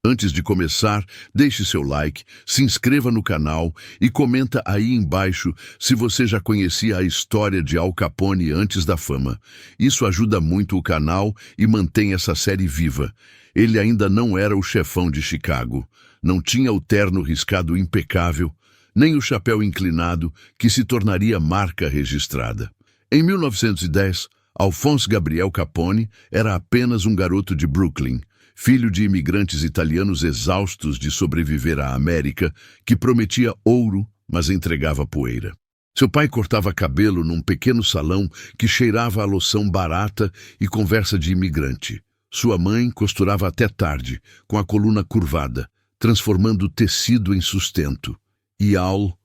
Antes de começar, deixe seu like, se inscreva no canal e comenta aí embaixo se você já conhecia a história de Al Capone antes da fama. Isso ajuda muito o canal e mantém essa série viva. Ele ainda não era o chefão de Chicago, não tinha o terno riscado impecável, nem o chapéu inclinado que se tornaria marca registrada. Em 1910, Alphonse Gabriel Capone era apenas um garoto de Brooklyn, filho de imigrantes italianos exaustos de sobreviver à América, que prometia ouro, mas entregava poeira. Seu pai cortava cabelo num pequeno salão que cheirava a loção barata e conversa de imigrante. Sua mãe costurava até tarde, com a coluna curvada, transformando tecido em sustento. E Al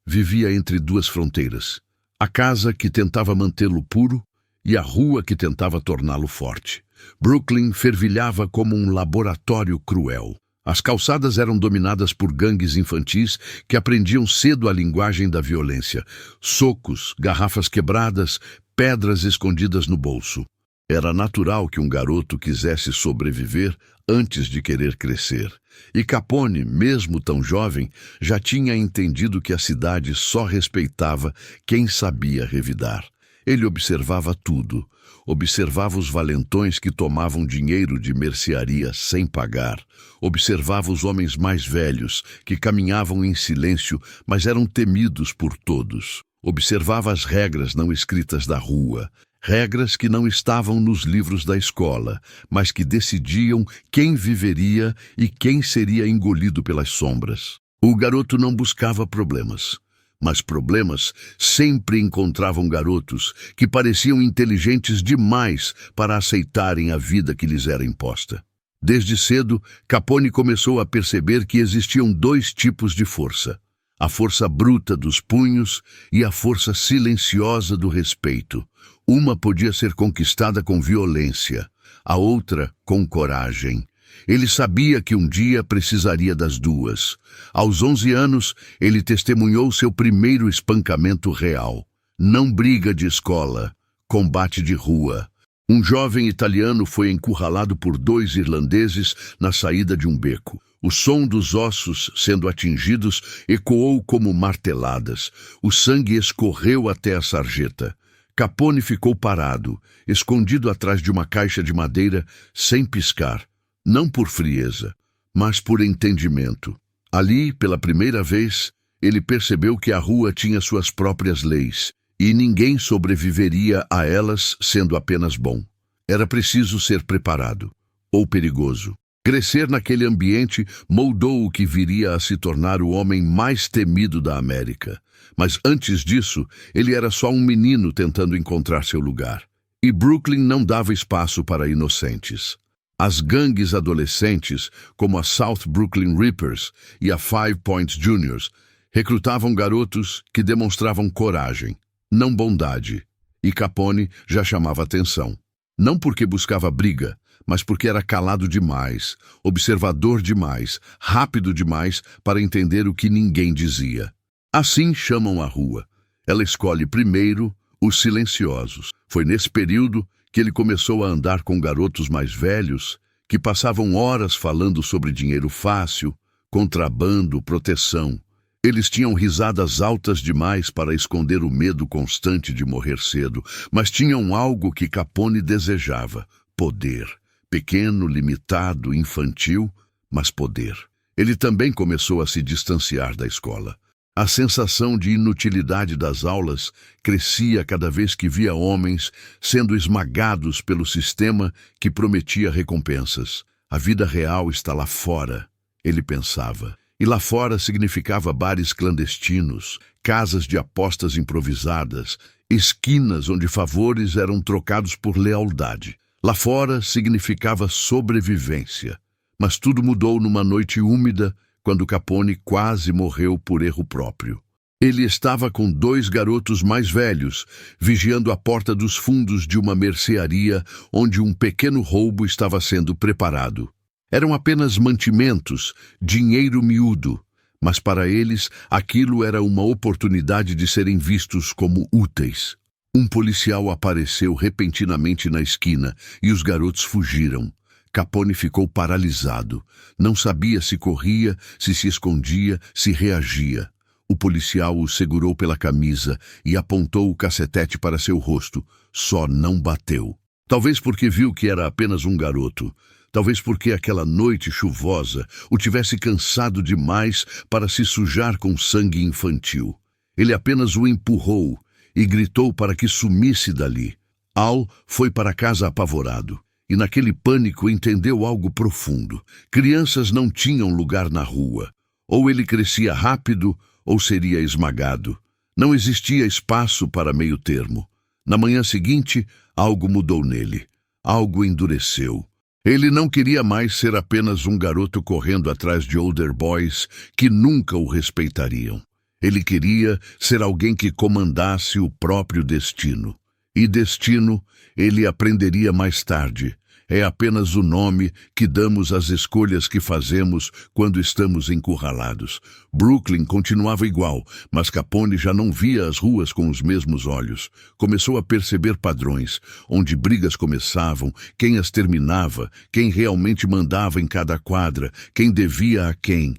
vivia entre duas fronteiras. A casa que tentava mantê-lo puro e a rua que tentava torná-lo forte. Brooklyn fervilhava como um laboratório cruel. As calçadas eram dominadas por gangues infantis que aprendiam cedo a linguagem da violência. Socos, garrafas quebradas, pedras escondidas no bolso. Era natural que um garoto quisesse sobreviver antes de querer crescer. E Capone, mesmo tão jovem, já tinha entendido que a cidade só respeitava quem sabia revidar. Ele observava tudo. Observava os valentões que tomavam dinheiro de mercearia sem pagar. Observava os homens mais velhos, que caminhavam em silêncio, mas eram temidos por todos. Observava as regras não escritas da rua. Regras que não estavam nos livros da escola, mas que decidiam quem viveria e quem seria engolido pelas sombras. O garoto não buscava problemas. Mas problemas sempre encontravam garotos que pareciam inteligentes demais para aceitarem a vida que lhes era imposta. Desde cedo, Capone começou a perceber que existiam dois tipos de força: a força bruta dos punhos e a força silenciosa do respeito. Uma podia ser conquistada com violência, a outra com coragem. Ele sabia que um dia precisaria das duas. Aos 11 anos, ele testemunhou seu primeiro espancamento real. Não briga de escola, combate de rua. Um jovem italiano foi encurralado por dois irlandeses na saída de um beco. O som dos ossos sendo atingidos ecoou como marteladas. O sangue escorreu até a sarjeta. Capone ficou parado, escondido atrás de uma caixa de madeira, sem piscar. Não por frieza, mas por entendimento. Ali, pela primeira vez, ele percebeu que a rua tinha suas próprias leis, e ninguém sobreviveria a elas sendo apenas bom. Era preciso ser preparado, ou perigoso. Crescer naquele ambiente moldou o que viria a se tornar o homem mais temido da América. Mas antes disso, ele era só um menino tentando encontrar seu lugar. E Brooklyn não dava espaço para inocentes. As gangues adolescentes, como a South Brooklyn Rippers e a Five Points Juniors, recrutavam garotos que demonstravam coragem, não bondade, e Capone já chamava atenção. Não porque buscava briga, mas porque era calado demais, observador demais, rápido demais para entender o que ninguém dizia. Assim chamam a rua. Ela escolhe primeiro os silenciosos. Foi nesse período que ele começou a andar com garotos mais velhos, que passavam horas falando sobre dinheiro fácil, contrabando, proteção. Eles tinham risadas altas demais para esconder o medo constante de morrer cedo, mas tinham algo que Capone desejava: poder. Pequeno, limitado, infantil, mas poder. Ele também começou a se distanciar da escola. A sensação de inutilidade das aulas crescia cada vez que via homens sendo esmagados pelo sistema que prometia recompensas. A vida real está lá fora, ele pensava. E lá fora significava bares clandestinos, casas de apostas improvisadas, esquinas onde favores eram trocados por lealdade. Lá fora significava sobrevivência. Mas tudo mudou numa noite úmida, quando Capone quase morreu por erro próprio. Ele estava com dois garotos mais velhos, vigiando a porta dos fundos de uma mercearia onde um pequeno roubo estava sendo preparado. Eram apenas mantimentos, dinheiro miúdo, mas para eles aquilo era uma oportunidade de serem vistos como úteis. Um policial apareceu repentinamente na esquina e os garotos fugiram. Capone ficou paralisado. Não sabia se corria, se escondia, se reagia. O policial o segurou pela camisa e apontou o cacetete para seu rosto. Só não bateu. Talvez porque viu que era apenas um garoto. Talvez porque aquela noite chuvosa o tivesse cansado demais para se sujar com sangue infantil. Ele apenas o empurrou e gritou para que sumisse dali. Al foi para casa apavorado e naquele pânico entendeu algo profundo. Crianças não tinham lugar na rua. Ou ele crescia rápido ou seria esmagado. Não existia espaço para meio termo. Na manhã seguinte, algo mudou nele. Algo endureceu. Ele não queria mais ser apenas um garoto correndo atrás de older boys que nunca o respeitariam. Ele queria ser alguém que comandasse o próprio destino. E destino, ele aprenderia mais tarde. É apenas o nome que damos às escolhas que fazemos quando estamos encurralados. Brooklyn continuava igual, mas Capone já não via as ruas com os mesmos olhos. Começou a perceber padrões, onde brigas começavam, quem as terminava, quem realmente mandava em cada quadra, quem devia a quem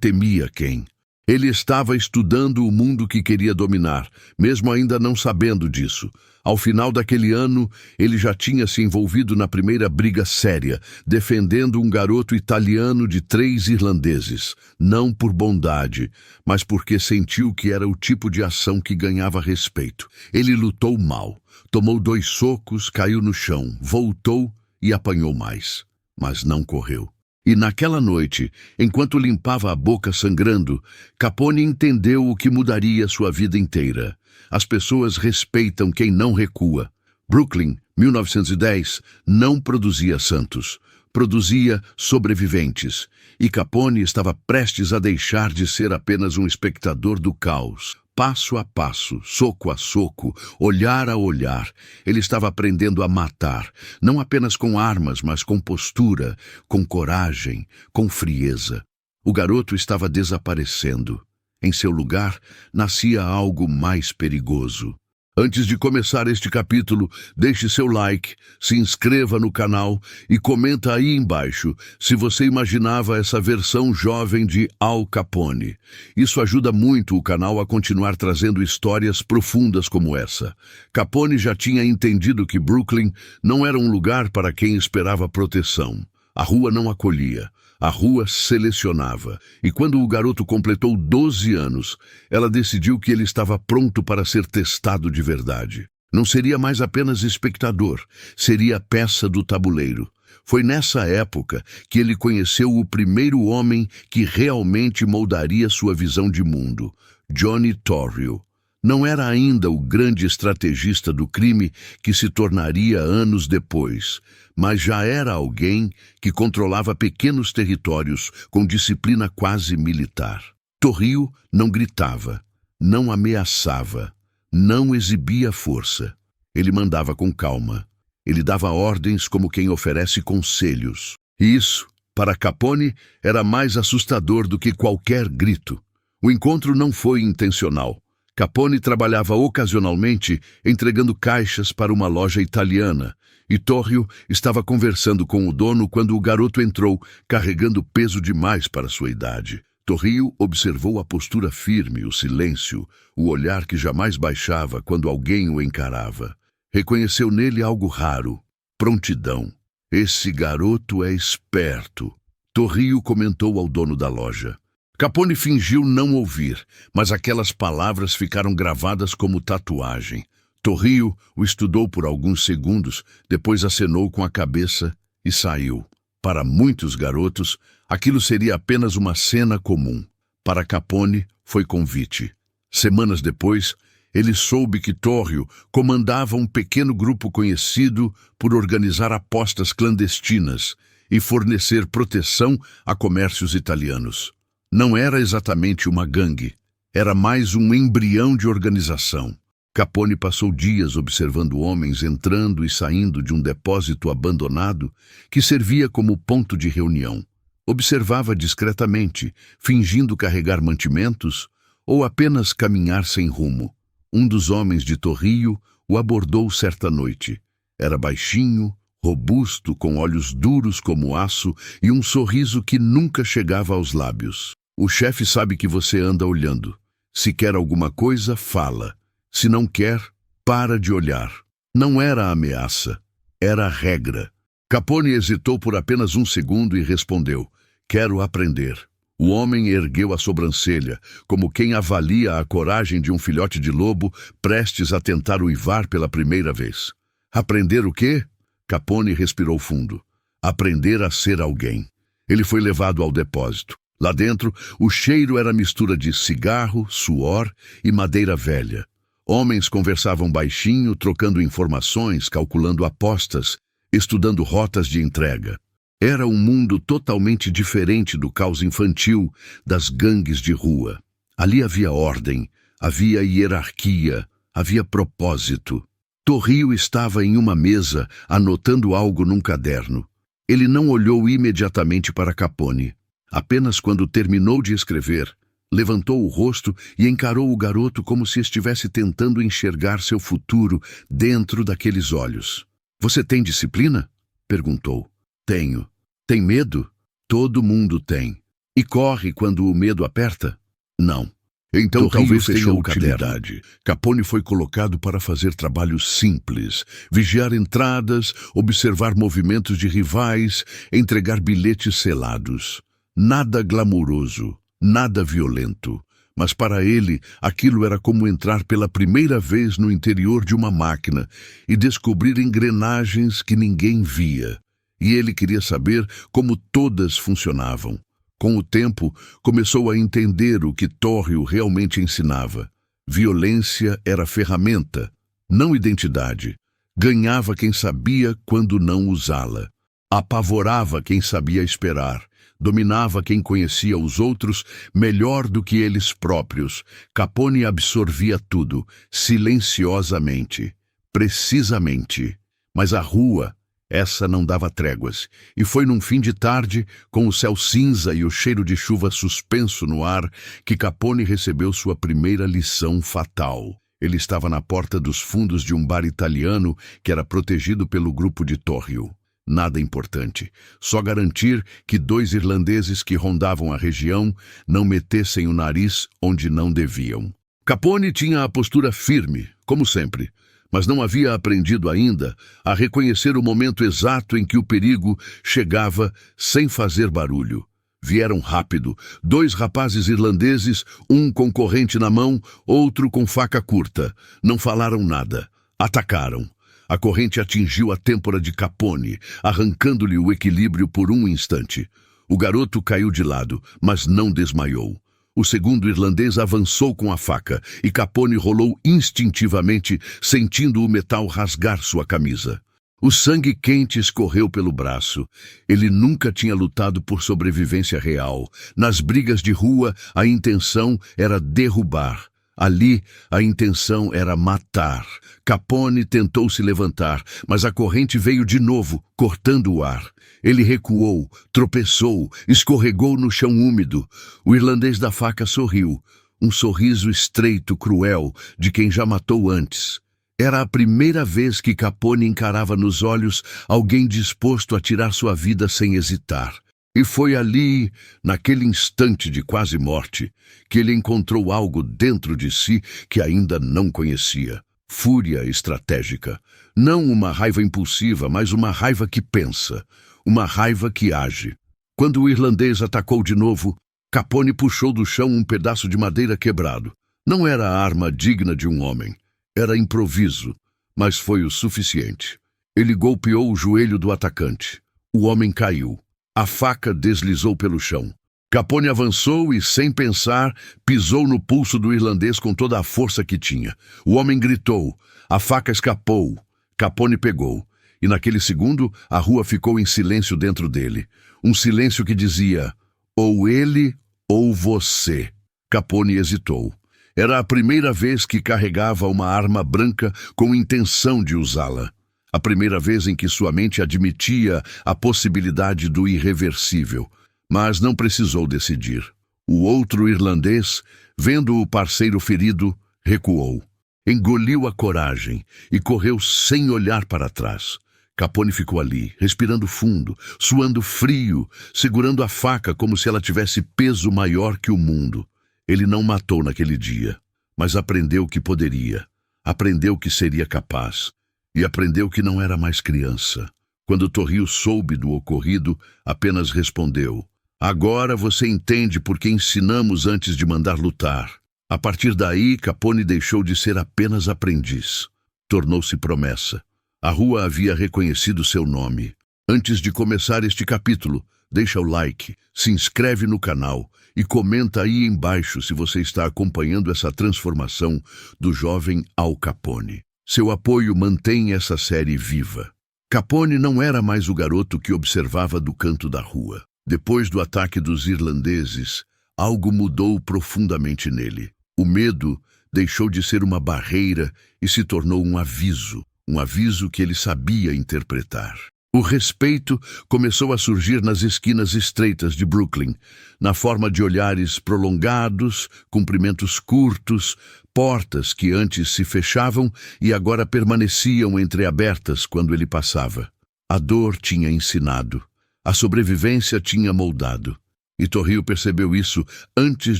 temia quem. Ele estava estudando o mundo que queria dominar, mesmo ainda não sabendo disso. Ao final daquele ano, ele já tinha se envolvido na primeira briga séria, defendendo um garoto italiano de 3 irlandeses. Não por bondade, mas porque sentiu que era o tipo de ação que ganhava respeito. Ele lutou mal, tomou 2 socos, caiu no chão, voltou e apanhou mais. Mas não correu. E naquela noite, enquanto limpava a boca sangrando, Capone entendeu o que mudaria sua vida inteira. As pessoas respeitam quem não recua. Brooklyn, 1910, não produzia santos. Produzia sobreviventes. E Capone estava prestes a deixar de ser apenas um espectador do caos. Passo a passo, soco a soco, olhar a olhar, ele estava aprendendo a matar, não apenas com armas, mas com postura, com coragem, com frieza. O garoto estava desaparecendo. Em seu lugar, nascia algo mais perigoso. Antes de começar este capítulo, deixe seu like, se inscreva no canal e comenta aí embaixo se você imaginava essa versão jovem de Al Capone. Isso ajuda muito o canal a continuar trazendo histórias profundas como essa. Capone já tinha entendido que Brooklyn não era um lugar para quem esperava proteção. A rua não acolhia. A rua selecionava, e quando o garoto completou 12 anos, ela decidiu que ele estava pronto para ser testado de verdade. Não seria mais apenas espectador, seria peça do tabuleiro. Foi nessa época que ele conheceu o primeiro homem que realmente moldaria sua visão de mundo, Johnny Torrio. Não era ainda o grande estrategista do crime que se tornaria anos depois, mas já era alguém que controlava pequenos territórios com disciplina quase militar. Torrio não gritava, não ameaçava, não exibia força. Ele mandava com calma. Ele dava ordens como quem oferece conselhos. E isso, para Capone, era mais assustador do que qualquer grito. O encontro não foi intencional. Capone trabalhava ocasionalmente entregando caixas para uma loja italiana, e Torrio estava conversando com o dono quando o garoto entrou, carregando peso demais para sua idade. Torrio observou a postura firme, o silêncio, o olhar que jamais baixava quando alguém o encarava. Reconheceu nele algo raro, prontidão. Esse garoto é esperto, Torrio comentou ao dono da loja. Capone fingiu não ouvir, mas aquelas palavras ficaram gravadas como tatuagem. Torrio o estudou por alguns segundos, depois acenou com a cabeça e saiu. Para muitos garotos, aquilo seria apenas uma cena comum. Para Capone, foi convite. Semanas depois, ele soube que Torrio comandava um pequeno grupo conhecido por organizar apostas clandestinas e fornecer proteção a comércios italianos. Não era exatamente uma gangue, era mais um embrião de organização. Capone passou dias observando homens entrando e saindo de um depósito abandonado que servia como ponto de reunião. Observava discretamente, fingindo carregar mantimentos ou apenas caminhar sem rumo. Um dos homens de Torrio o abordou certa noite. Era baixinho, robusto, com olhos duros como aço e um sorriso que nunca chegava aos lábios. O chefe sabe que você anda olhando. Se quer alguma coisa, fala. Se não quer, para de olhar. Não era ameaça, era regra. Capone hesitou por apenas um segundo e respondeu: quero aprender. O homem ergueu a sobrancelha, como quem avalia a coragem de um filhote de lobo prestes a tentar uivar pela primeira vez. Aprender o quê? Capone respirou fundo. Aprender a ser alguém. Ele foi levado ao depósito. Lá dentro, o cheiro era mistura de cigarro, suor e madeira velha. Homens conversavam baixinho, trocando informações, calculando apostas, estudando rotas de entrega. Era um mundo totalmente diferente do caos infantil das gangues de rua. Ali havia ordem, havia hierarquia, havia propósito. Torrio estava em uma mesa, anotando algo num caderno. Ele não olhou imediatamente para Capone. Apenas quando terminou de escrever, levantou o rosto e encarou o garoto como se estivesse tentando enxergar seu futuro dentro daqueles olhos. Você tem disciplina? Perguntou. Tenho. Tem medo? Todo mundo tem. E corre quando o medo aperta? Não. Então talvez tenha utilidade. Capone foi colocado para fazer trabalhos simples, vigiar entradas, observar movimentos de rivais, entregar bilhetes selados. Nada glamuroso, nada violento. Mas para ele, aquilo era como entrar pela primeira vez no interior de uma máquina e descobrir engrenagens que ninguém via. E ele queria saber como todas funcionavam. Com o tempo, começou a entender o que Torrio realmente ensinava. Violência era ferramenta, não identidade. Ganhava quem sabia quando não usá-la. Apavorava quem sabia esperar. Dominava quem conhecia os outros melhor do que eles próprios. Capone absorvia tudo, silenciosamente, precisamente. Mas a rua, essa não dava tréguas. E foi num fim de tarde, com o céu cinza e o cheiro de chuva suspenso no ar, que Capone recebeu sua primeira lição fatal. Ele estava na porta dos fundos de um bar italiano que era protegido pelo grupo de Torrio. Nada importante, só garantir que 2 irlandeses que rondavam a região não metessem o nariz onde não deviam. Capone tinha a postura firme, como sempre, mas não havia aprendido ainda a reconhecer o momento exato em que o perigo chegava sem fazer barulho. Vieram rápido, 2 rapazes irlandeses, um com corrente na mão, outro com faca curta. Não falaram nada. Atacaram. A corrente atingiu a têmpora de Capone, arrancando-lhe o equilíbrio por um instante. O garoto caiu de lado, mas não desmaiou. O segundo irlandês avançou com a faca e Capone rolou instintivamente, sentindo o metal rasgar sua camisa. O sangue quente escorreu pelo braço. Ele nunca tinha lutado por sobrevivência real. Nas brigas de rua, a intenção era derrubar. Ali, a intenção era matar. Capone tentou se levantar, mas a corrente veio de novo, cortando o ar. Ele recuou, tropeçou, escorregou no chão úmido. O irlandês da faca sorriu, um sorriso estreito, cruel, de quem já matou antes. Era a primeira vez que Capone encarava nos olhos alguém disposto a tirar sua vida sem hesitar. E foi ali, naquele instante de quase morte, que ele encontrou algo dentro de si que ainda não conhecia. Fúria estratégica. Não uma raiva impulsiva, mas uma raiva que pensa. Uma raiva que age. Quando o irlandês atacou de novo, Capone puxou do chão um pedaço de madeira quebrado. Não era a arma digna de um homem. Era improviso, mas foi o suficiente. Ele golpeou o joelho do atacante. O homem caiu. A faca deslizou pelo chão. Capone avançou e, sem pensar, pisou no pulso do irlandês com toda a força que tinha. O homem gritou. A faca escapou. Capone pegou. E naquele segundo, a rua ficou em silêncio dentro dele. Um silêncio que dizia, ou ele ou você. Capone hesitou. Era a primeira vez que carregava uma arma branca com intenção de usá-la. A primeira vez em que sua mente admitia a possibilidade do irreversível. Mas não precisou decidir. O outro irlandês, vendo o parceiro ferido, recuou. Engoliu a coragem e correu sem olhar para trás. Capone ficou ali, respirando fundo, suando frio, segurando a faca como se ela tivesse peso maior que o mundo. Ele não matou naquele dia, mas aprendeu que poderia, aprendeu que seria capaz, e aprendeu que não era mais criança. Quando Torrio soube do ocorrido, apenas respondeu: "Agora você entende por que ensinamos antes de mandar lutar." A partir daí, Capone deixou de ser apenas aprendiz. Tornou-se promessa. A rua havia reconhecido seu nome. Antes de começar este capítulo, deixa o like, se inscreve no canal e comenta aí embaixo se você está acompanhando essa transformação do jovem Al Capone. Seu apoio mantém essa série viva. Capone não era mais o garoto que observava do canto da rua. Depois do ataque dos irlandeses, algo mudou profundamente nele. O medo deixou de ser uma barreira e se tornou um aviso que ele sabia interpretar. O respeito começou a surgir nas esquinas estreitas de Brooklyn, na forma de olhares prolongados, cumprimentos curtos, portas que antes se fechavam e agora permaneciam entreabertas quando ele passava. A dor tinha ensinado, a sobrevivência tinha moldado, e Torrio percebeu isso antes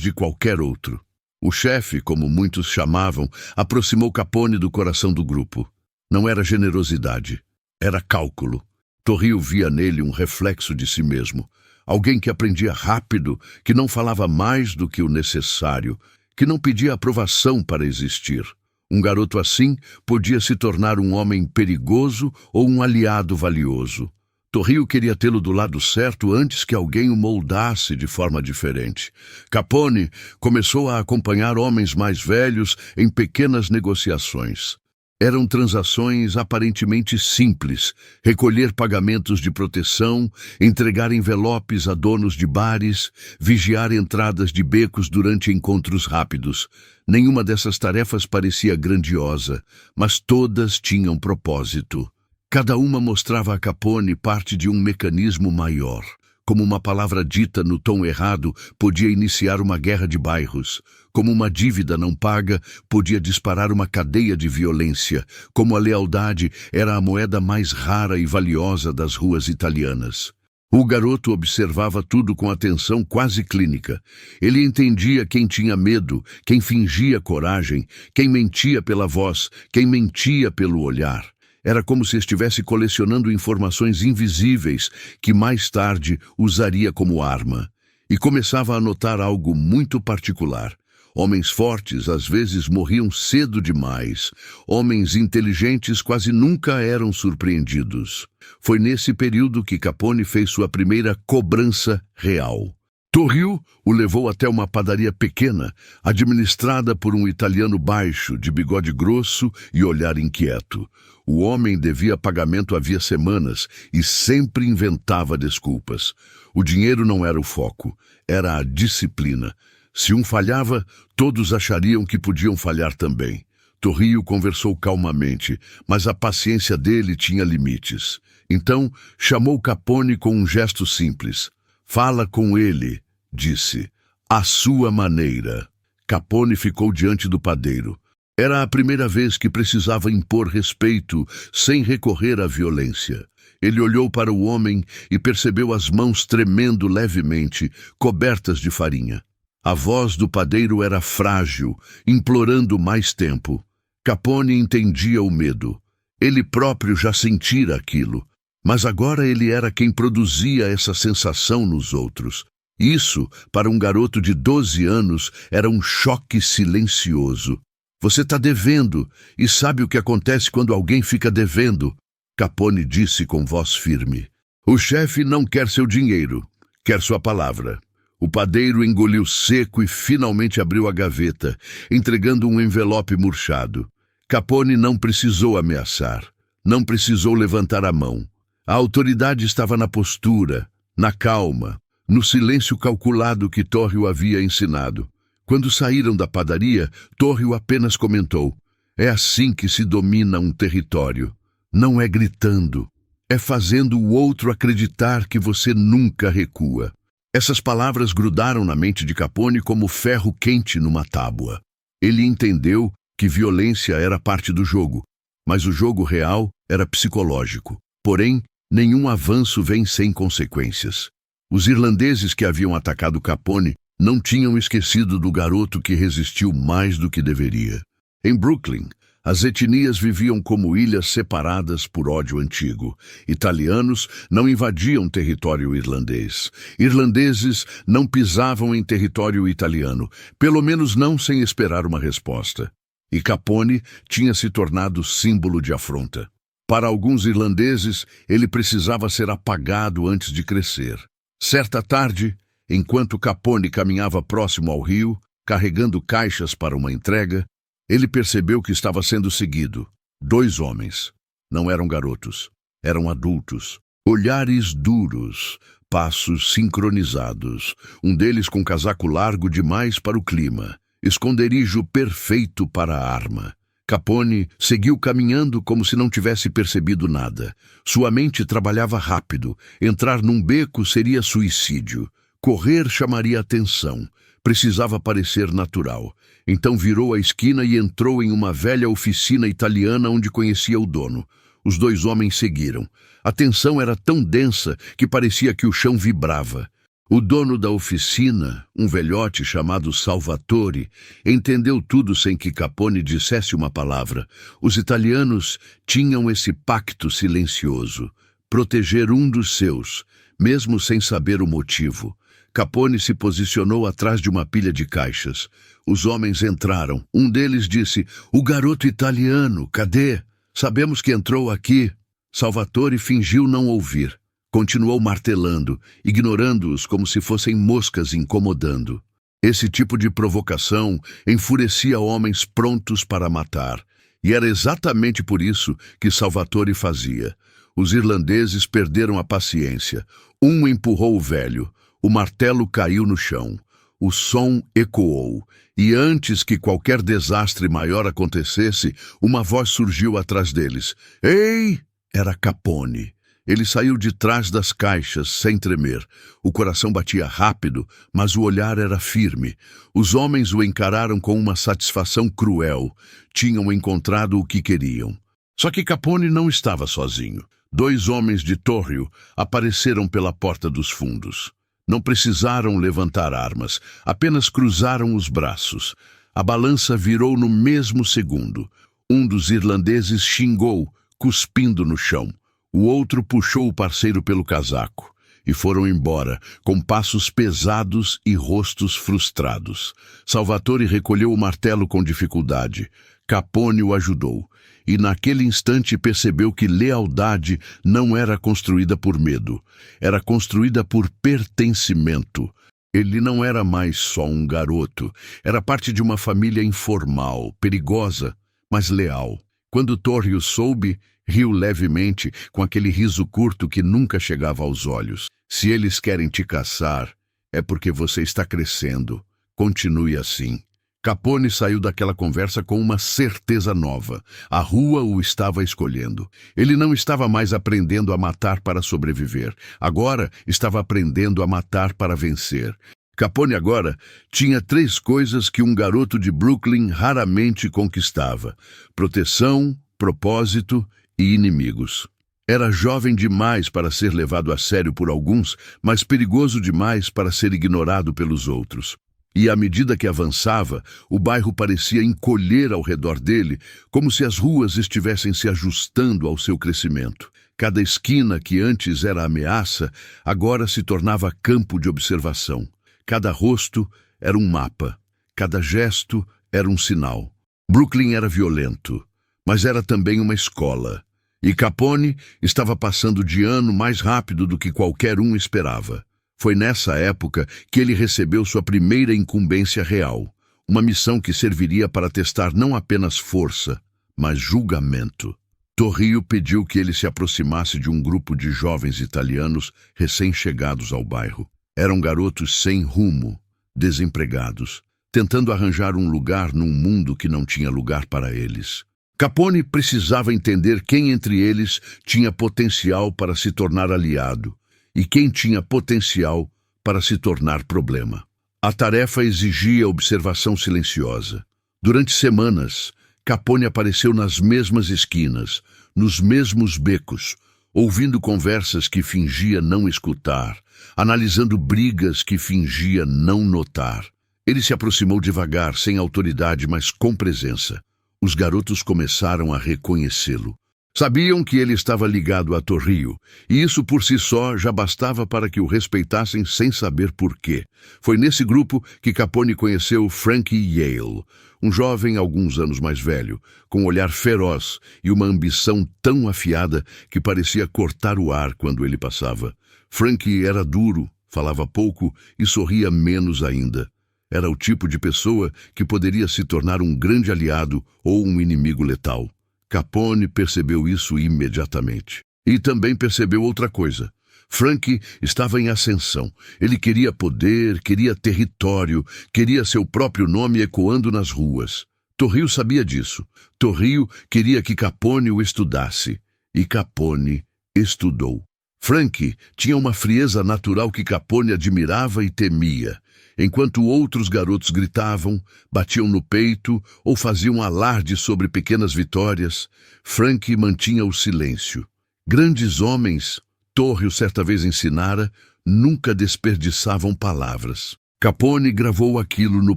de qualquer outro. O chefe, como muitos chamavam, aproximou Capone do coração do grupo. Não era generosidade, era cálculo. Torrio via nele um reflexo de si mesmo. Alguém que aprendia rápido, que não falava mais do que o necessário, que não pedia aprovação para existir. Um garoto assim podia se tornar um homem perigoso ou um aliado valioso. Torrio queria tê-lo do lado certo antes que alguém o moldasse de forma diferente. Capone começou a acompanhar homens mais velhos em pequenas negociações. Eram transações aparentemente simples: recolher pagamentos de proteção, entregar envelopes a donos de bares, vigiar entradas de becos durante encontros rápidos. Nenhuma dessas tarefas parecia grandiosa, mas todas tinham propósito. Cada uma mostrava a Capone parte de um mecanismo maior. Como uma palavra dita no tom errado podia iniciar uma guerra de bairros. Como uma dívida não paga podia disparar uma cadeia de violência. Como a lealdade era a moeda mais rara e valiosa das ruas italianas. O garoto observava tudo com atenção quase clínica. Ele entendia quem tinha medo, quem fingia coragem, quem mentia pela voz, quem mentia pelo olhar. Era como se estivesse colecionando informações invisíveis que mais tarde usaria como arma. E começava a notar algo muito particular. Homens fortes às vezes morriam cedo demais. Homens inteligentes quase nunca eram surpreendidos. Foi nesse período que Capone fez sua primeira cobrança real. Torrio o levou até uma padaria pequena, administrada por um italiano baixo, de bigode grosso e olhar inquieto. O homem devia pagamento havia semanas e sempre inventava desculpas. O dinheiro não era o foco, era a disciplina. Se um falhava, todos achariam que podiam falhar também. Torrio conversou calmamente, mas a paciência dele tinha limites. Então, chamou Capone com um gesto simples. "Fala com ele", disse, "à sua maneira." Capone ficou diante do padeiro. Era a primeira vez que precisava impor respeito sem recorrer à violência. Ele olhou para o homem e percebeu as mãos tremendo levemente, cobertas de farinha. A voz do padeiro era frágil, implorando mais tempo. Capone entendia o medo. Ele próprio já sentira aquilo, mas agora ele era quem produzia essa sensação nos outros. Isso, para um garoto de 12 anos, era um choque silencioso. "Você está devendo, e sabe o que acontece quando alguém fica devendo?" Capone disse com voz firme. "O chefe não quer seu dinheiro, quer sua palavra." O padeiro engoliu seco e finalmente abriu a gaveta, entregando um envelope murchado. Capone não precisou ameaçar, não precisou levantar a mão. A autoridade estava na postura, na calma, no silêncio calculado que Torrio havia ensinado. Quando saíram da padaria, Torrio apenas comentou: "É assim que se domina um território. Não é gritando, é fazendo o outro acreditar que você nunca recua." Essas palavras grudaram na mente de Capone como ferro quente numa tábua. Ele entendeu que violência era parte do jogo, mas o jogo real era psicológico. Porém, nenhum avanço vem sem consequências. Os irlandeses que haviam atacado Capone não tinham esquecido do garoto que resistiu mais do que deveria. Em Brooklyn, as etnias viviam como ilhas separadas por ódio antigo. Italianos não invadiam território irlandês. Irlandeses não pisavam em território italiano, pelo menos não sem esperar uma resposta. E Capone tinha se tornado símbolo de afronta. Para alguns irlandeses, ele precisava ser apagado antes de crescer. Certa tarde, enquanto Capone caminhava próximo ao rio, carregando caixas para uma entrega, ele percebeu que estava sendo seguido. 2 homens. Não eram garotos. Eram adultos. Olhares duros, passos sincronizados. Um deles com casaco largo demais para o clima. Esconderijo perfeito para a arma. Capone seguiu caminhando como se não tivesse percebido nada. Sua mente trabalhava rápido. Entrar num beco seria suicídio. Correr chamaria atenção. Precisava parecer natural. Então virou a esquina e entrou em uma velha oficina italiana onde conhecia o dono. Os 2 homens seguiram. A tensão era tão densa que parecia que o chão vibrava. O dono da oficina, um velhote chamado Salvatore, entendeu tudo sem que Capone dissesse uma palavra. Os italianos tinham esse pacto silencioso: proteger um dos seus, mesmo sem saber o motivo. Capone se posicionou atrás de uma pilha de caixas. Os homens entraram. Um deles disse: "O garoto italiano, cadê? Sabemos que entrou aqui." Salvatore fingiu não ouvir. Continuou martelando, ignorando-os como se fossem moscas incomodando. Esse tipo de provocação enfurecia homens prontos para matar. E era exatamente por isso que Salvatore fazia. Os irlandeses perderam a paciência. Um empurrou o velho. O martelo caiu no chão. O som ecoou. E antes que qualquer desastre maior acontecesse, uma voz surgiu atrás deles. "Ei!" Era Capone. Ele saiu de trás das caixas, sem tremer. O coração batia rápido, mas o olhar era firme. Os homens o encararam com uma satisfação cruel. Tinham encontrado o que queriam. Só que Capone não estava sozinho. 2 homens de Torrio apareceram pela porta dos fundos. Não precisaram levantar armas, apenas cruzaram os braços. A balança virou no mesmo segundo. Um dos irlandeses xingou, cuspindo no chão. O outro puxou o parceiro pelo casaco. E foram embora, com passos pesados e rostos frustrados. Salvatore recolheu o martelo com dificuldade. Capone o ajudou. E naquele instante percebeu que lealdade não era construída por medo. Era construída por pertencimento. Ele não era mais só um garoto. Era parte de uma família informal, perigosa, mas leal. Quando Torrio soube, riu levemente, com aquele riso curto que nunca chegava aos olhos. "Se eles querem te caçar, é porque você está crescendo. Continue assim." Capone saiu daquela conversa com uma certeza nova. A rua o estava escolhendo. Ele não estava mais aprendendo a matar para sobreviver. Agora estava aprendendo a matar para vencer. Capone agora tinha 3 coisas que um garoto de Brooklyn raramente conquistava: proteção, propósito e inimigos. Era jovem demais para ser levado a sério por alguns, mas perigoso demais para ser ignorado pelos outros. E à medida que avançava, o bairro parecia encolher ao redor dele, como se as ruas estivessem se ajustando ao seu crescimento. Cada esquina que antes era ameaça, agora se tornava campo de observação. Cada rosto era um mapa. Cada gesto era um sinal. Brooklyn era violento, mas era também uma escola. E Capone estava passando de ano mais rápido do que qualquer um esperava. Foi nessa época que ele recebeu sua primeira incumbência real, uma missão que serviria para testar não apenas força, mas julgamento. Torrio pediu que ele se aproximasse de um grupo de jovens italianos recém-chegados ao bairro. Eram garotos sem rumo, desempregados, tentando arranjar um lugar num mundo que não tinha lugar para eles. Capone precisava entender quem entre eles tinha potencial para se tornar aliado e quem tinha potencial para se tornar problema. A tarefa exigia observação silenciosa. Durante semanas, Capone apareceu nas mesmas esquinas, nos mesmos becos, ouvindo conversas que fingia não escutar, analisando brigas que fingia não notar. Ele se aproximou devagar, sem autoridade, mas com presença. Os garotos começaram a reconhecê-lo. Sabiam que ele estava ligado a Torrio, e isso por si só já bastava para que o respeitassem sem saber por quê. Foi nesse grupo que Capone conheceu Frankie Yale, um jovem alguns anos mais velho, com um olhar feroz e uma ambição tão afiada que parecia cortar o ar quando ele passava. Frankie era duro, falava pouco e sorria menos ainda. Era o tipo de pessoa que poderia se tornar um grande aliado ou um inimigo letal. Capone percebeu isso imediatamente. E também percebeu outra coisa. Frankie estava em ascensão. Ele queria poder, queria território, queria seu próprio nome ecoando nas ruas. Torrio sabia disso. Torrio queria que Capone o estudasse. E Capone estudou. Frankie tinha uma frieza natural que Capone admirava e temia. Enquanto outros garotos gritavam, batiam no peito ou faziam alarde sobre pequenas vitórias, Frankie mantinha o silêncio. Grandes homens, Torrio certa vez ensinara, nunca desperdiçavam palavras. Capone gravou aquilo no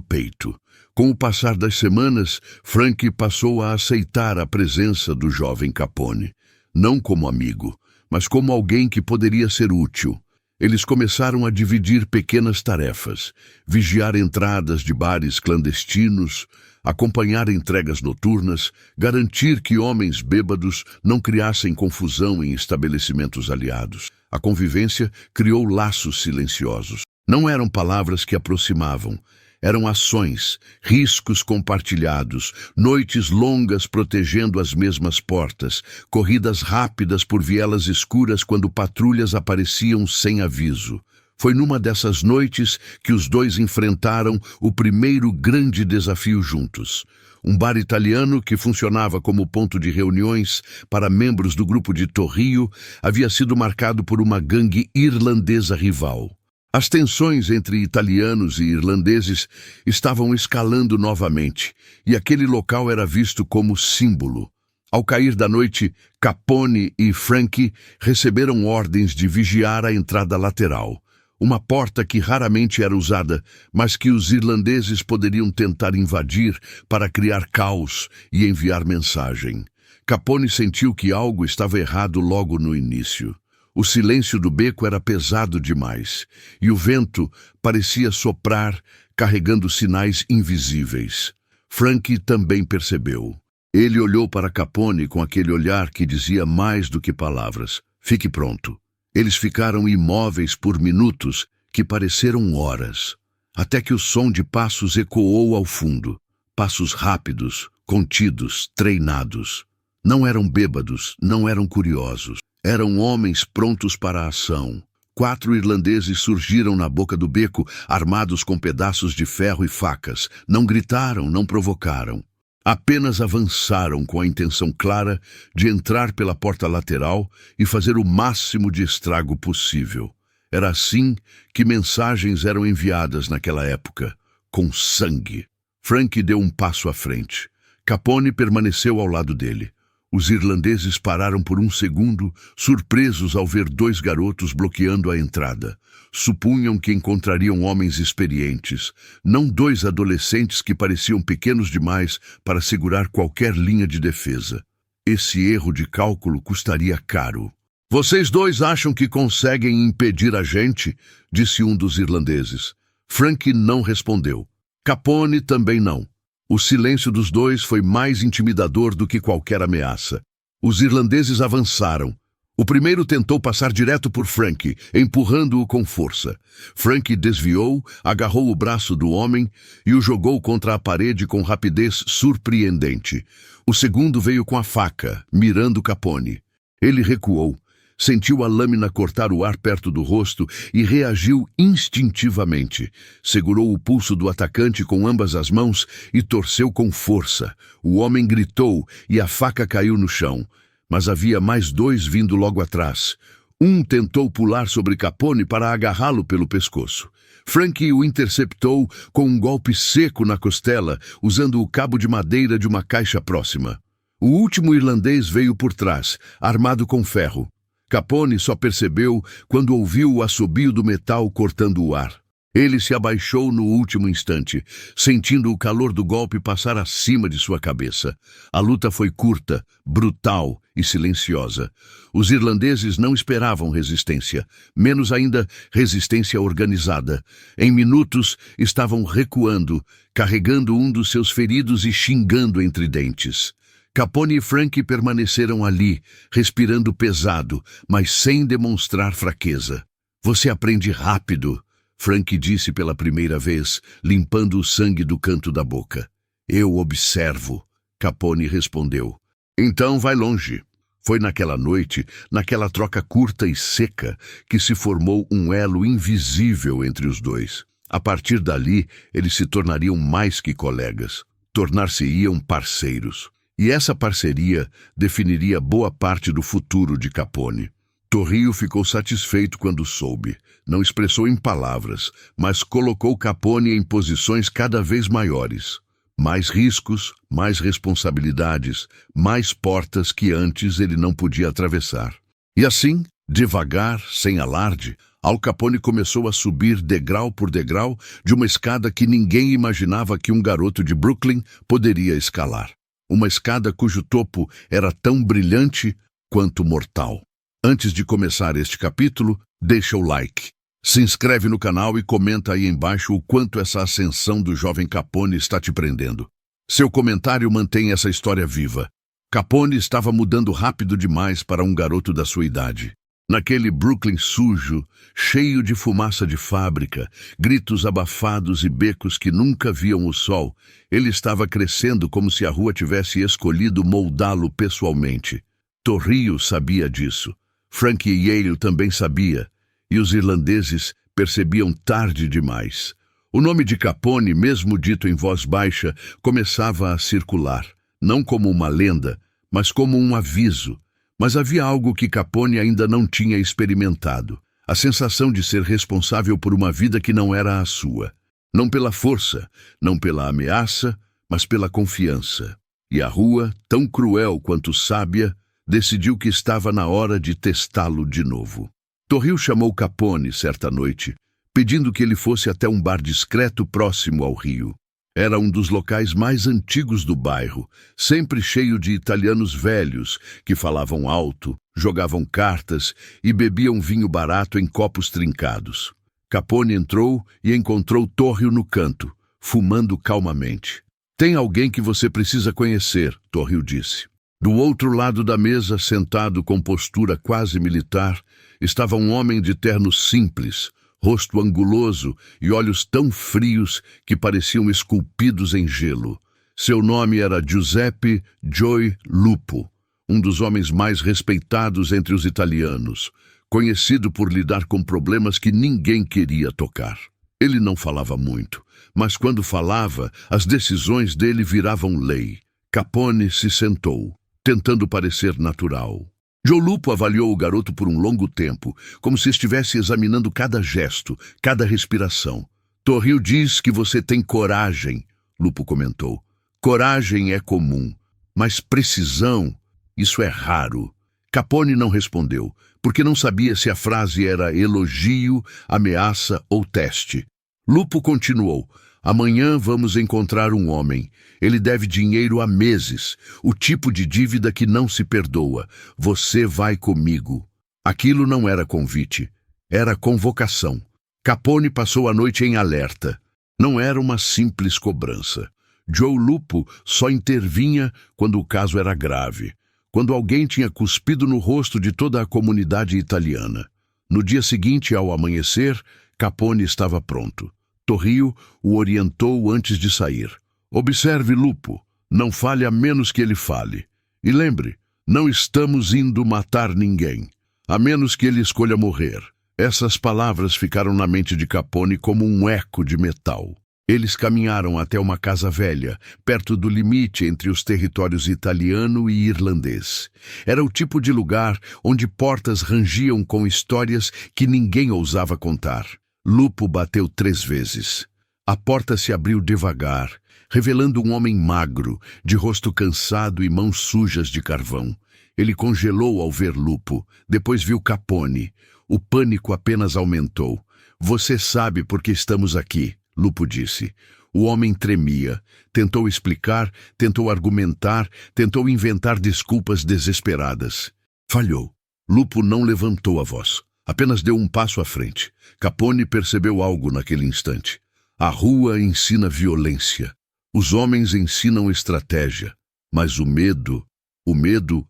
peito. Com o passar das semanas, Frankie passou a aceitar a presença do jovem Capone. Não como amigo, mas como alguém que poderia ser útil. Eles começaram a dividir pequenas tarefas, vigiar entradas de bares clandestinos, acompanhar entregas noturnas, garantir que homens bêbados não criassem confusão em estabelecimentos aliados. A convivência criou laços silenciosos. Não eram palavras que aproximavam, eram ações, riscos compartilhados, noites longas protegendo as mesmas portas, corridas rápidas por vielas escuras quando patrulhas apareciam sem aviso. Foi numa dessas noites que os dois enfrentaram o primeiro grande desafio juntos. Um bar italiano que funcionava como ponto de reuniões para membros do grupo de Torrio havia sido marcado por uma gangue irlandesa rival. As tensões entre italianos e irlandeses estavam escalando novamente, e aquele local era visto como símbolo. Ao cair da noite, Capone e Frankie receberam ordens de vigiar a entrada lateral, uma porta que raramente era usada, mas que os irlandeses poderiam tentar invadir para criar caos e enviar mensagem. Capone sentiu que algo estava errado logo no início. O silêncio do beco era pesado demais, e o vento parecia soprar, carregando sinais invisíveis. Frankie também percebeu. Ele olhou para Capone com aquele olhar que dizia mais do que palavras. Fique pronto. Eles ficaram imóveis por minutos, que pareceram horas, até que o som de passos ecoou ao fundo. Passos rápidos, contidos, treinados. Não eram bêbados, não eram curiosos. Eram homens prontos para a ação. 4 irlandeses surgiram na boca do beco, armados com pedaços de ferro e facas. Não gritaram, não provocaram. Apenas avançaram com a intenção clara de entrar pela porta lateral e fazer o máximo de estrago possível. Era assim que mensagens eram enviadas naquela época, com sangue. Frankie deu um passo à frente. Capone permaneceu ao lado dele. Os irlandeses pararam por um segundo, surpresos ao ver 2 garotos bloqueando a entrada. Supunham que encontrariam homens experientes, não 2 adolescentes que pareciam pequenos demais para segurar qualquer linha de defesa. Esse erro de cálculo custaria caro. "Vocês 2 acham que conseguem impedir a gente?" disse um dos irlandeses. Frankie não respondeu. Capone também não. O silêncio dos 2 foi mais intimidador do que qualquer ameaça. Os irlandeses avançaram. O primeiro tentou passar direto por Frankie, empurrando-o com força. Frankie desviou, agarrou o braço do homem e o jogou contra a parede com rapidez surpreendente. O segundo veio com a faca, mirando Capone. Ele recuou, sentiu a lâmina cortar o ar perto do rosto e reagiu instintivamente. Segurou o pulso do atacante com ambas as mãos e torceu com força. O homem gritou e a faca caiu no chão. Mas havia mais 2 vindo logo atrás. Um tentou pular sobre Capone para agarrá-lo pelo pescoço. Frankie o interceptou com um golpe seco na costela, usando o cabo de madeira de uma caixa próxima. O último irlandês veio por trás, armado com ferro. Capone só percebeu quando ouviu o assobio do metal cortando o ar. Ele se abaixou no último instante, sentindo o calor do golpe passar acima de sua cabeça. A luta foi curta, brutal e silenciosa. Os irlandeses não esperavam resistência, menos ainda resistência organizada. Em minutos, estavam recuando, carregando um dos seus feridos e xingando entre dentes. Capone e Frank permaneceram ali, respirando pesado, mas sem demonstrar fraqueza. "Você aprende rápido", Frank disse pela primeira vez, limpando o sangue do canto da boca. "Eu observo", Capone respondeu. "Então vai longe." Foi naquela noite, naquela troca curta e seca, que se formou um elo invisível entre os dois. A partir dali, eles se tornariam mais que colegas. Tornar-se-iam parceiros. E essa parceria definiria boa parte do futuro de Capone. Torrio ficou satisfeito quando soube. Não expressou em palavras, mas colocou Capone em posições cada vez maiores. Mais riscos, mais responsabilidades, mais portas que antes ele não podia atravessar. E assim, devagar, sem alarde, Al Capone começou a subir degrau por degrau de uma escada que ninguém imaginava que um garoto de Brooklyn poderia escalar. Uma escada cujo topo era tão brilhante quanto mortal. Antes de começar este capítulo, deixa o like. Se inscreve no canal e comenta aí embaixo o quanto essa ascensão do jovem Capone está te prendendo. Seu comentário mantém essa história viva. Capone estava mudando rápido demais para um garoto da sua idade. Naquele Brooklyn sujo, cheio de fumaça de fábrica, gritos abafados e becos que nunca viam o sol, ele estava crescendo como se a rua tivesse escolhido moldá-lo pessoalmente. Torrio sabia disso. Frank Yale também sabia, e os irlandeses percebiam tarde demais. O nome de Capone, mesmo dito em voz baixa, começava a circular, não como uma lenda, mas como um aviso. Mas havia algo que Capone ainda não tinha experimentado, a sensação de ser responsável por uma vida que não era a sua. Não pela força, não pela ameaça, mas pela confiança. E a rua, tão cruel quanto sábia, decidiu que estava na hora de testá-lo de novo. Torrio chamou Capone certa noite, pedindo que ele fosse até um bar discreto próximo ao rio. Era um dos locais mais antigos do bairro, sempre cheio de italianos velhos que falavam alto, jogavam cartas e bebiam vinho barato em copos trincados. Capone entrou e encontrou Torrio no canto, fumando calmamente. "Tem alguém que você precisa conhecer", Torrio disse. Do outro lado da mesa, sentado com postura quase militar, estava um homem de terno simples, rosto anguloso e olhos tão frios que pareciam esculpidos em gelo. Seu nome era Giuseppe Joe Lupo, um dos homens mais respeitados entre os italianos, conhecido por lidar com problemas que ninguém queria tocar. Ele não falava muito, mas quando falava, as decisões dele viravam lei. Capone se sentou, tentando parecer natural. Joe Lupo avaliou o garoto por um longo tempo, como se estivesse examinando cada gesto, cada respiração. "Torrio diz que você tem coragem", Lupo comentou. "Coragem é comum, mas precisão, isso é raro." Capone não respondeu, porque não sabia se a frase era elogio, ameaça ou teste. Lupo continuou: "Amanhã vamos encontrar um homem. Ele deve dinheiro há meses, o tipo de dívida que não se perdoa. Você vai comigo." Aquilo não era convite, era convocação. Capone passou a noite em alerta. Não era uma simples cobrança. Joe Lupo só intervinha quando o caso era grave, quando alguém tinha cuspido no rosto de toda a comunidade italiana. No dia seguinte, ao amanhecer, Capone estava pronto. Torrio o orientou antes de sair. "Observe Lupo, não fale a menos que ele fale. E lembre, não estamos indo matar ninguém, a menos que ele escolha morrer." Essas palavras ficaram na mente de Capone como um eco de metal. Eles caminharam até uma casa velha, perto do limite entre os territórios italiano e irlandês. Era o tipo de lugar onde portas rangiam com histórias que ninguém ousava contar. Lupo bateu 3 vezes. A porta se abriu devagar, revelando um homem magro, de rosto cansado e mãos sujas de carvão. Ele congelou ao ver Lupo, depois viu Capone. O pânico apenas aumentou. Você sabe por que estamos aqui, Lupo disse. O homem tremia. Tentou explicar, tentou argumentar, tentou inventar desculpas desesperadas. Falhou. Lupo não levantou a voz. Apenas deu um passo à frente. Capone percebeu algo naquele instante. A rua ensina violência. Os homens ensinam estratégia. Mas o medo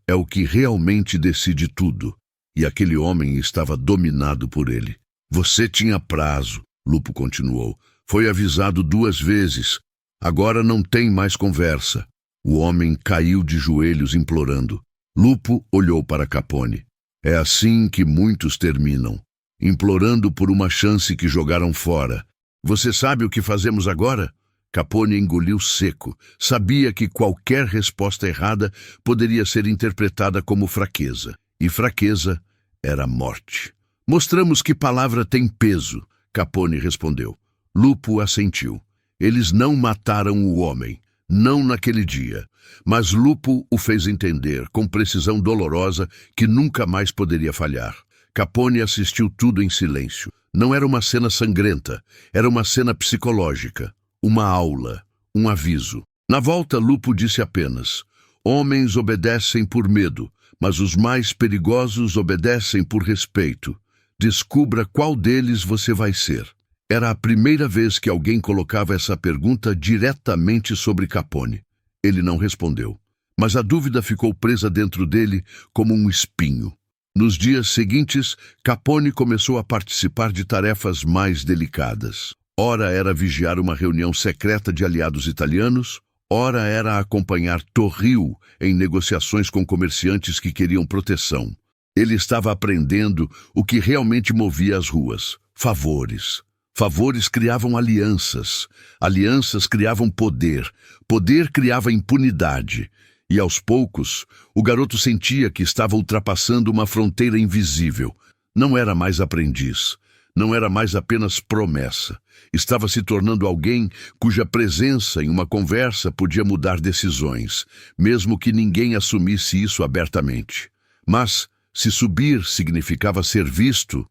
é o que realmente decide tudo. E aquele homem estava dominado por ele. Você tinha prazo, Lupo continuou. Foi avisado 2 vezes. Agora não tem mais conversa. O homem caiu de joelhos implorando. Lupo olhou para Capone. É assim que muitos terminam, implorando por uma chance que jogaram fora. Você sabe o que fazemos agora? Capone engoliu seco. Sabia que qualquer resposta errada poderia ser interpretada como fraqueza. E fraqueza era morte. Mostramos que palavra tem peso, Capone respondeu. Lupo assentiu. Eles não mataram o homem, não naquele dia. Mas Lupo o fez entender, com precisão dolorosa, que nunca mais poderia falhar. Capone assistiu tudo em silêncio. Não era uma cena sangrenta, era uma cena psicológica. Uma aula, um aviso. Na volta, Lupo disse apenas: homens obedecem por medo, mas os mais perigosos obedecem por respeito. Descubra qual deles você vai ser. Era a primeira vez que alguém colocava essa pergunta diretamente sobre Capone. Ele não respondeu, mas a dúvida ficou presa dentro dele como um espinho. Nos dias seguintes, Capone começou a participar de tarefas mais delicadas. Ora era vigiar uma reunião secreta de aliados italianos, ora era acompanhar Torrio em negociações com comerciantes que queriam proteção. Ele estava aprendendo o que realmente movia as ruas: favores. Favores criavam alianças, alianças criavam poder, poder criava impunidade. E aos poucos, o garoto sentia que estava ultrapassando uma fronteira invisível. Não era mais aprendiz, não era mais apenas promessa. Estava se tornando alguém cuja presença em uma conversa podia mudar decisões, mesmo que ninguém assumisse isso abertamente. Mas, se subir significava ser visto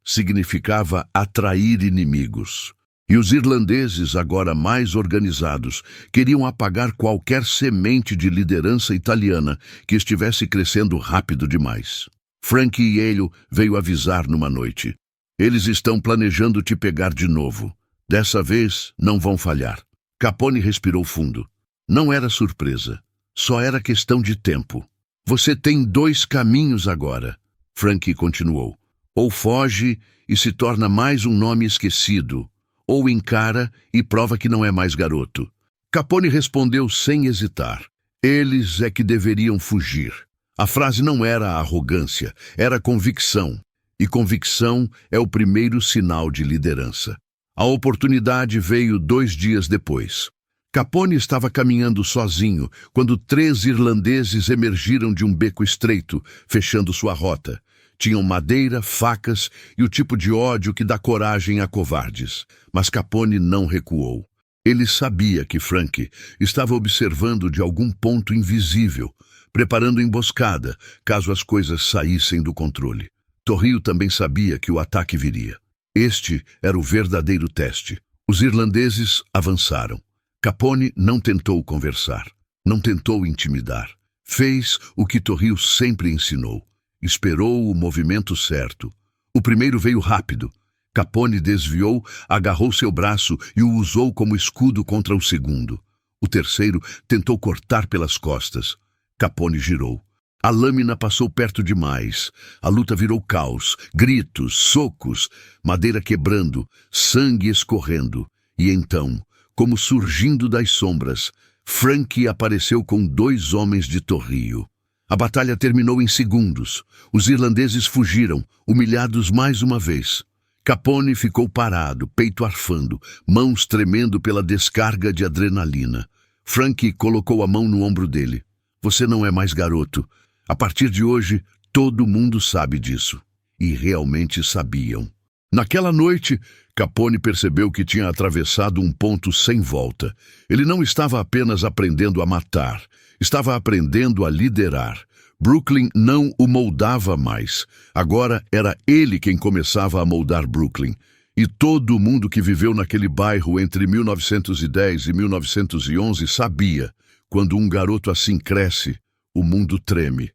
significava atrair inimigos. E os irlandeses, agora mais organizados, queriam apagar qualquer semente de liderança italiana que estivesse crescendo rápido demais. Frank Yale veio avisar numa noite. Eles estão planejando te pegar de novo. Dessa vez, não vão falhar. Capone respirou fundo. Não era surpresa. Só era questão de tempo. Você tem 2 caminhos agora, Frank continuou. Ou foge e se torna mais um nome esquecido, ou encara e prova que não é mais garoto. Capone respondeu sem hesitar. Eles é que deveriam fugir. A frase não era arrogância, era convicção. E convicção é o primeiro sinal de liderança. A oportunidade veio 2 dias depois. Capone estava caminhando sozinho quando 3 irlandeses emergiram de um beco estreito, fechando sua rota. Tinham madeira, facas e o tipo de ódio que dá coragem a covardes. Mas Capone não recuou. Ele sabia que Frank estava observando de algum ponto invisível, preparando emboscada, caso as coisas saíssem do controle. Torrio também sabia que o ataque viria. Este era o verdadeiro teste. Os irlandeses avançaram. Capone não tentou conversar, não tentou intimidar. Fez o que Torrio sempre ensinou. Esperou o movimento certo. O primeiro veio rápido. Capone desviou, agarrou seu braço e o usou como escudo contra o segundo. O terceiro tentou cortar pelas costas. Capone girou. A lâmina passou perto demais. A luta virou caos, gritos, socos, madeira quebrando, sangue escorrendo. E então, como surgindo das sombras, Frank apareceu com 2 homens de Torrio. A batalha terminou em segundos. Os irlandeses fugiram, humilhados mais uma vez. Capone ficou parado, peito arfando, mãos tremendo pela descarga de adrenalina. Frank colocou a mão no ombro dele. Você não é mais garoto. A partir de hoje, todo mundo sabe disso. E realmente sabiam. Naquela noite, Capone percebeu que tinha atravessado um ponto sem volta. Ele não estava apenas aprendendo a matar, estava aprendendo a liderar. Brooklyn não o moldava mais. Agora era ele quem começava a moldar Brooklyn. E todo mundo que viveu naquele bairro entre 1910 e 1911 sabia: quando um garoto assim cresce, o mundo treme.